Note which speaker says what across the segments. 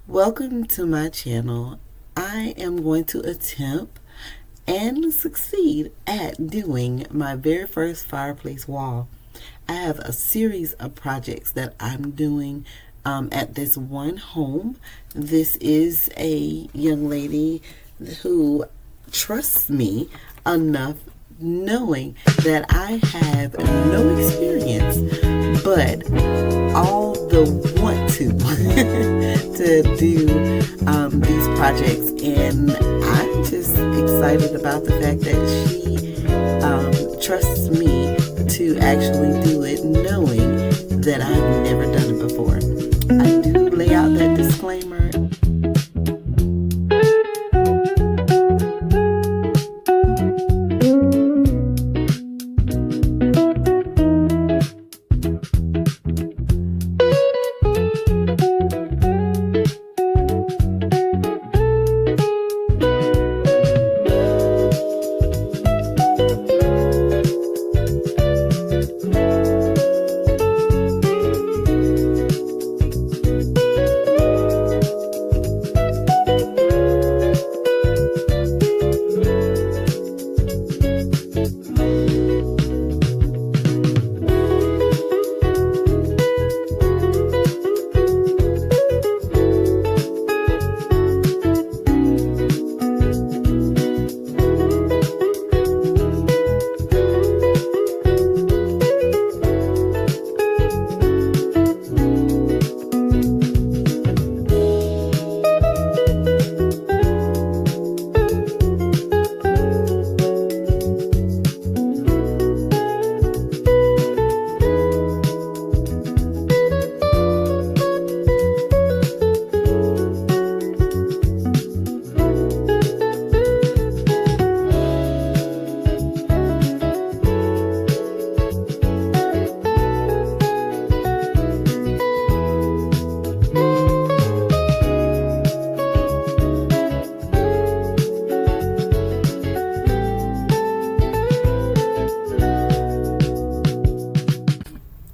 Speaker 1: Welcome to my channel. I am going to attempt and succeed at doing my very first fireplace wall. I have a series of projects that I'm doing at this one home. This is a young lady who trusts me enough, knowing that I have no experience but all the want to to do these projects, and I'm just excited about the fact that she trusts me to actually do it, knowing that I've never done it before. I do lay out that disclaimer.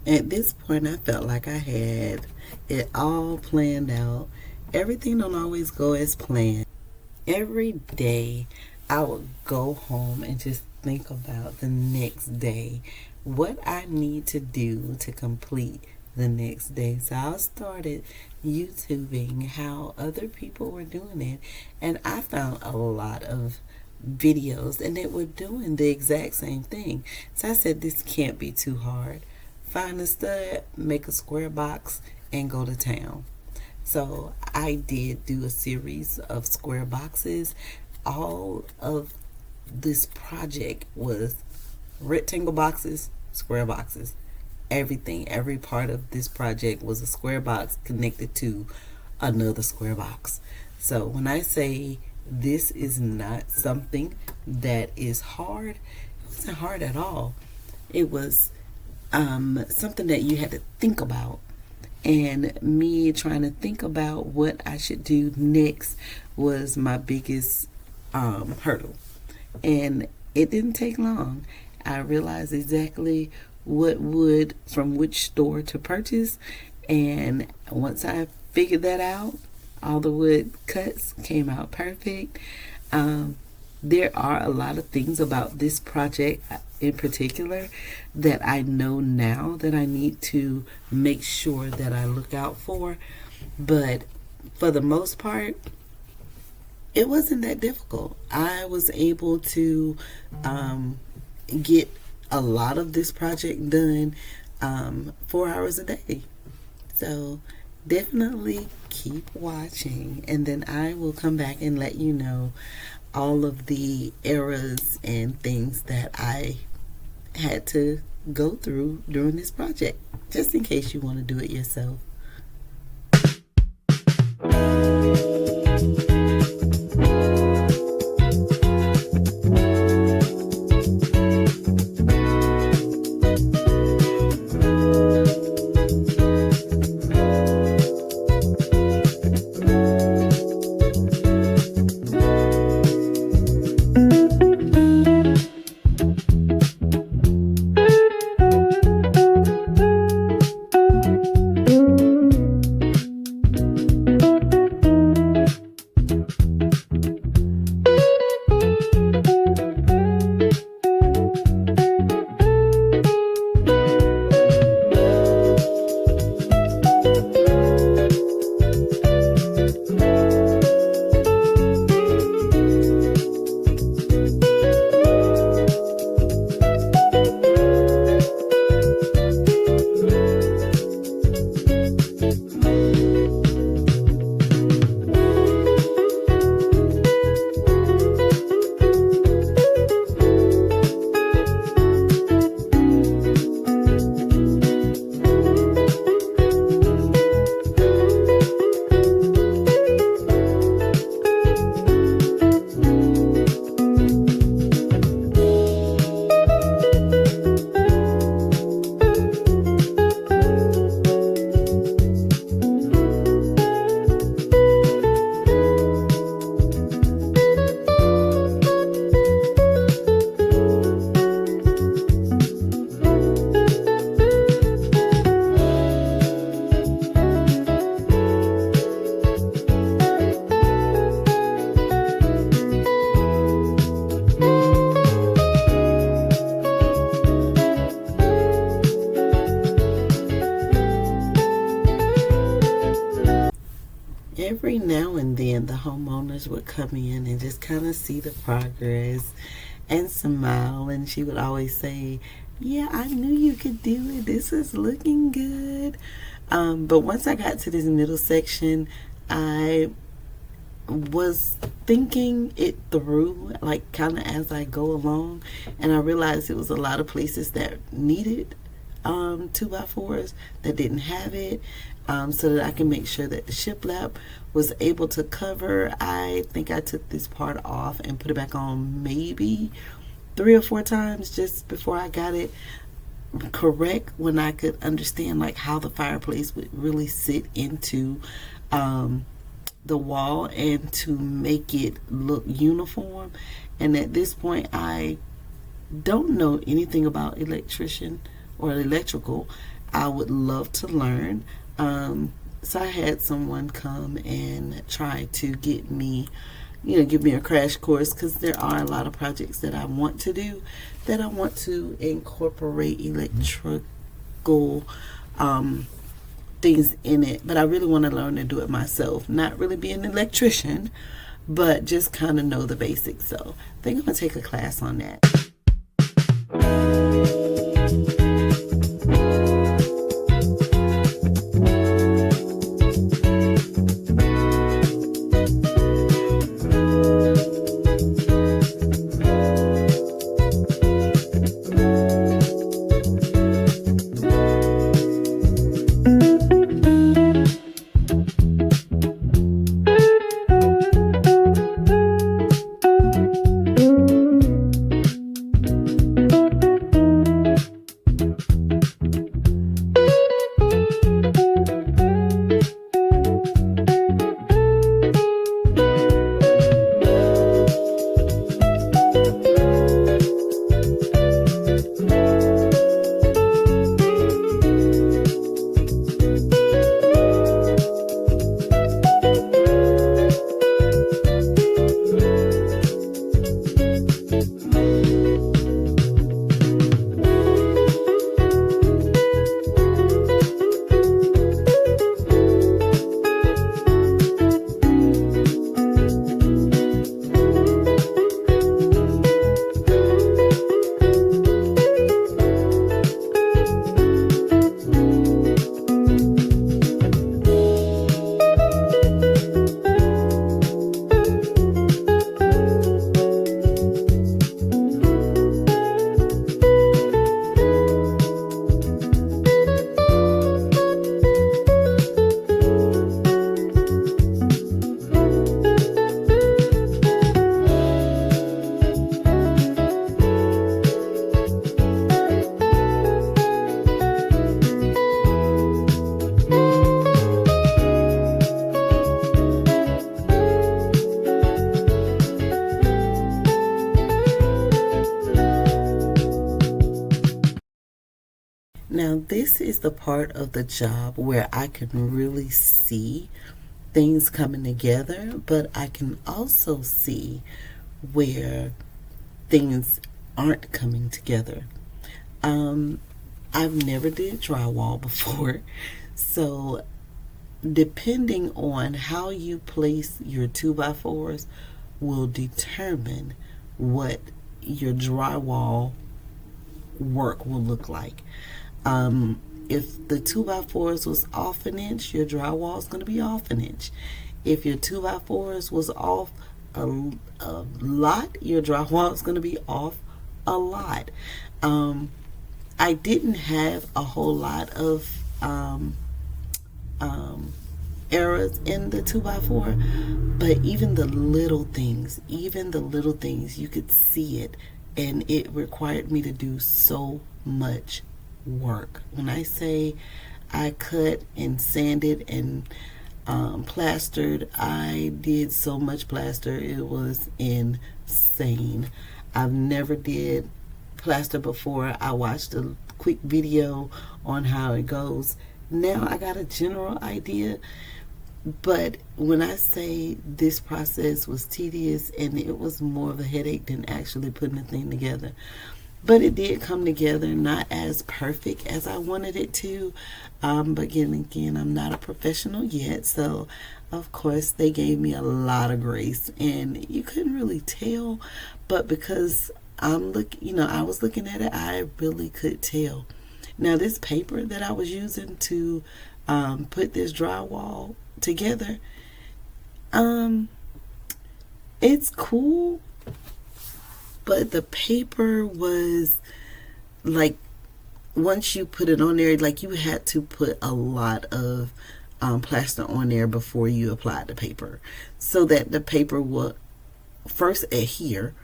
Speaker 1: At this point, I felt like I had it all planned out. Everything don't always go as planned. Every day, I would go home and just think about the next day, what I need to do to complete the next day. So I started YouTubing how other people were doing it, and I found a lot of videos, and they were doing the exact same thing. So I said, this can't be too hard. Find a stud, make a square box, and go to town. So I did do a series of square boxes. All of this project was rectangle boxes, square boxes. Everything, every part of this project was a square box connected to another square box. So when I say this is not something that is hard, it wasn't hard at all. It was something that you had to think about, and me trying to think about what I should do next was my biggest hurdle, and it didn't take long. I realized exactly what wood from which store to purchase, and once I figured that out, all the wood cuts came out perfect. There are a lot of things about this project in particular that I know now that I need to make sure that I look out for. But for the most part, it wasn't that difficult. I was able to get a lot of this project done 4 hours a day. So definitely keep watching, and then I will come back and let you know all of the errors and things that I had to go through during this project, just in case you want to do it yourself. Every now and then the homeowners would come in and just kind of see the progress and smile, and she would always say, yeah, I knew you could do it, this is looking good. But once I got to this middle section, I was thinking it through, like kind of as I go along, and I realized it was a lot of places that needed 2x4s that didn't have it, so that I can make sure that the shiplap was able to cover. I think I took this part off and put it back on maybe 3 or 4 times just before I got it correct, when I could understand like how the fireplace would really sit into the wall and to make it look uniform. And at this point, I don't know anything about electrician or electrical. I would love to learn. So I had someone come and try to get me, give me a crash course, because there are a lot of projects that I want to do, that I want to incorporate electrical things in it, but I really want to learn to do it myself. Not really be an electrician, but just kind of know the basics. So I think I'm going to take a class on that. Now, this is the part of the job where I can really see things coming together, but I can also see where things aren't coming together. I've never did drywall before, so depending on how you place your 2x4s will determine what your drywall work will look like. If the 2x4s was off an inch, your drywall is going to be off an inch. If your 2x4s was off a lot, your drywall is going to be off a lot. I didn't have a whole lot of errors in the 2x4, but even the little things, you could see it, and it required me to do so much work. When I say I cut and sanded and plastered, I did so much plaster, it was insane. I've never did plaster before. I watched a quick video on how it goes. Now I got a general idea, but when I say this process was tedious and it was more of a headache than actually putting the thing together, But it did come together, not as perfect as I wanted it to. But again, I'm not a professional yet, so of course they gave me a lot of grace, and you couldn't really tell, but because I was looking at it, I really could tell. Now, this paper that I was using to put this drywall together, um, it's cool, but the paper was like, once you put it on there, like, you had to put a lot of plaster on there before you applied the paper, so that the paper would first adhere,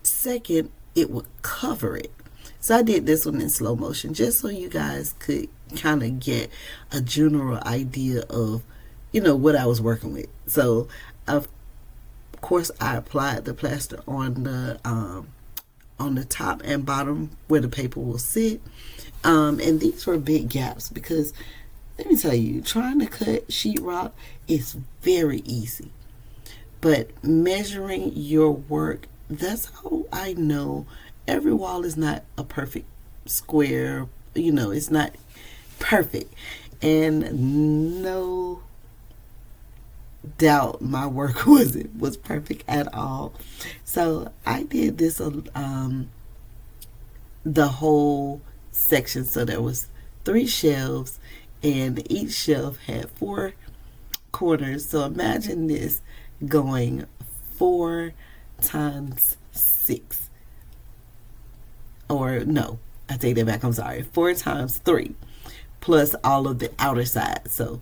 Speaker 1: second it would cover it. So I did this one in slow motion just so you guys could kind of get a general idea of what I was working with. So of course I applied the plaster on the top and bottom where the paper will sit, and these were big gaps because, let me tell you, trying to cut sheetrock is very easy, but measuring your work, that's how I know every wall is not a perfect square. It's not perfect, and no doubt my work was perfect at all. So I did this the whole section. So there was 3 shelves, and each shelf had 4 corners. So imagine this going 4 times 6, or no, I take that back, I'm sorry, 4 times 3 plus all of the outer side. So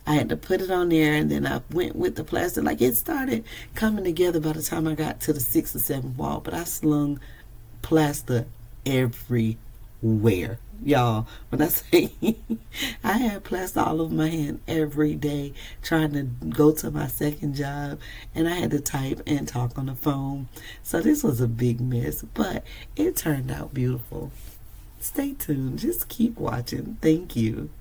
Speaker 1: I had to put it on there, and then I went with the plaster. Like, it started coming together by the time I got to the 6th or 7th wall, but I slung plaster everywhere. Y'all, when I say I had plaster all over my hand every day trying to go to my second job, and I had to type and talk on the phone. So this was a big mess, but it turned out beautiful. Stay tuned. Just keep watching. Thank you.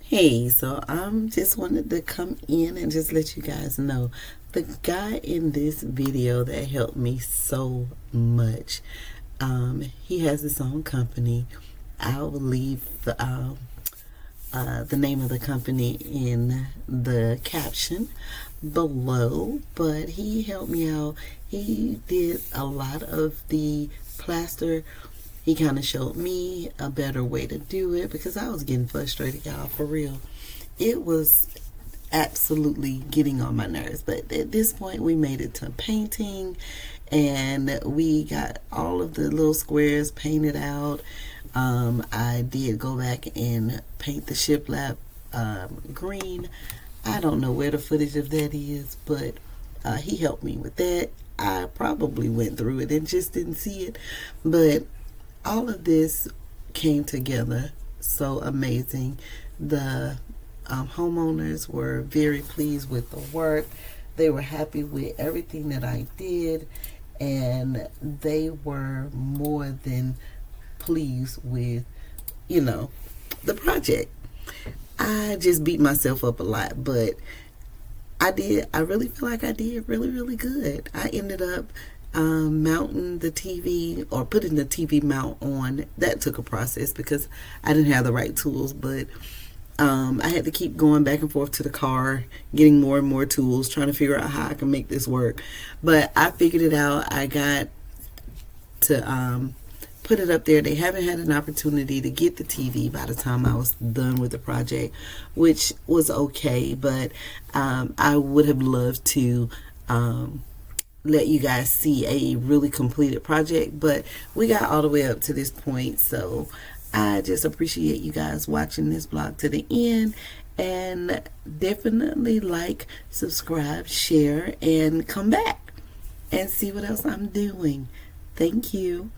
Speaker 1: Hey, so I'm just wanted to come in and just let you guys know the guy in this video that helped me so much. He has his own company. I'll leave the name of the company in the caption below, but he helped me out. He did a lot of the plaster. He kind of showed me a better way to do it because I was getting frustrated, y'all, for real. It was absolutely getting on my nerves, but at this point we made it to painting, and we got all of the little squares painted out. I did go back and paint the shiplap green. I don't know where the footage of that is, but he helped me with that. I probably went through it and just didn't see it, but all of this came together so amazing. The homeowners were very pleased with the work. They were happy with everything that I did, and they were more than pleased with, the project. I just beat myself up a lot, but I really feel like I did really, really good. I ended up mounting the TV, or putting the TV mount on. That took a process because I didn't have the right tools, but I had to keep going back and forth to the car, getting more and more tools, trying to figure out how I can make this work. But I figured it out. I got to put it up there. They haven't had an opportunity to get the TV by the time I was done with the project, which was okay, but I would have loved to let you guys see a really completed project, but we got all the way up to this point. So I just appreciate you guys watching this vlog to the end, and definitely like, subscribe, share, and come back and see what else I'm doing. Thank you.